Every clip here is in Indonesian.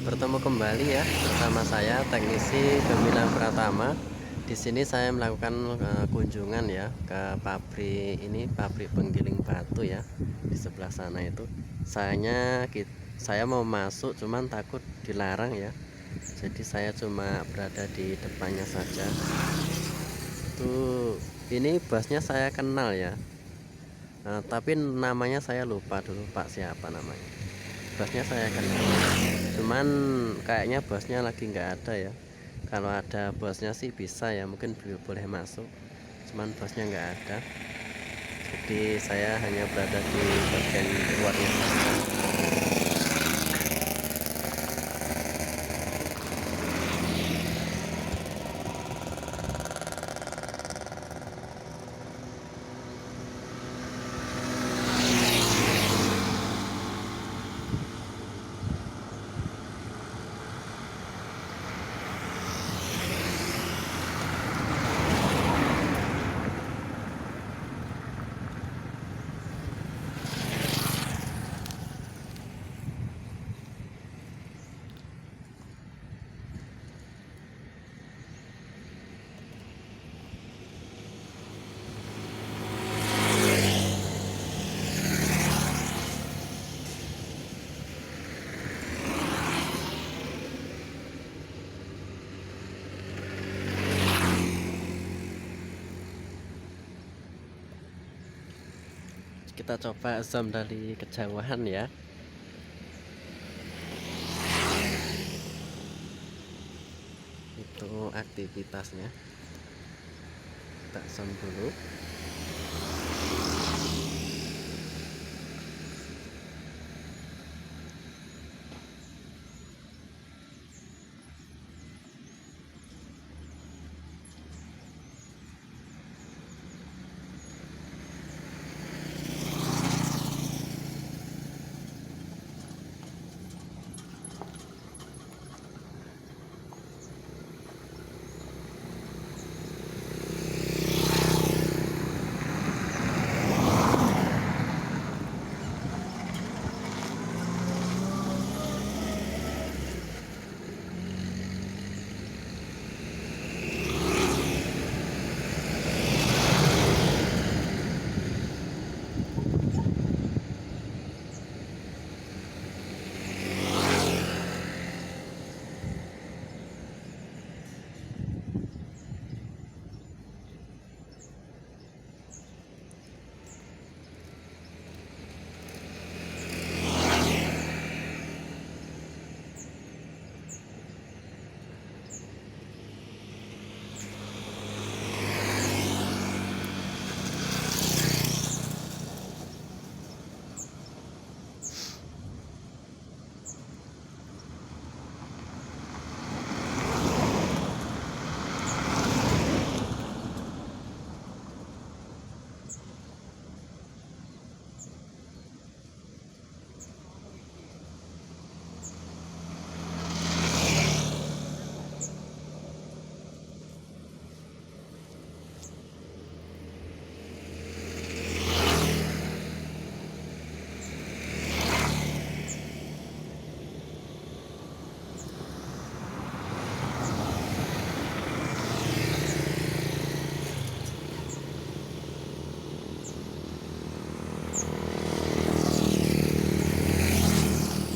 bertemu kembali ya bersama saya teknisi Gemilang Pratama. Di sini saya melakukan kunjungan ya ke pabrik ini, pabrik penggiling batu ya di sebelah sana itu. Saya mau masuk cuman takut dilarang ya. Jadi saya cuma berada di depannya saja. Tuh, ini bosnya saya kenal ya. Tapi namanya saya lupa dulu Pak siapa namanya. Bosnya saya kenal, cuman kayaknya bosnya lagi nggak ada ya. Kalau ada bosnya sih bisa ya, mungkin boleh masuk, cuman bosnya nggak ada, jadi saya hanya berada di bagian luarnya saja. Kita coba zoom dari kejauhan ya. Itu aktivitasnya, kita zoom dulu.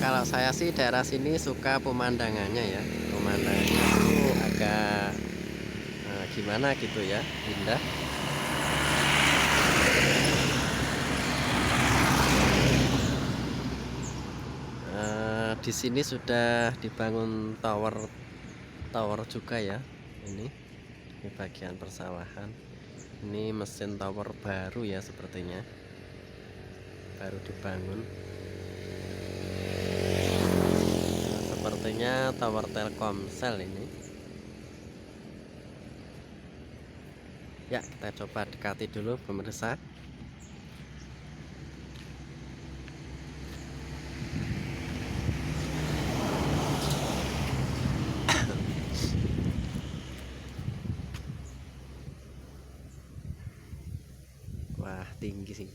Kalau saya sih daerah sini suka pemandangannya ya, pemandangannya itu agak gimana gitu ya, indah. Di sini sudah dibangun tower tower juga ya. Ini bagian persawahan. Ini mesin tower baru ya, sepertinya baru dibangun. Sepertinya tower Telkomsel ini. Ya, kita coba dekati dulu pemirsa. Wah, tinggi sih.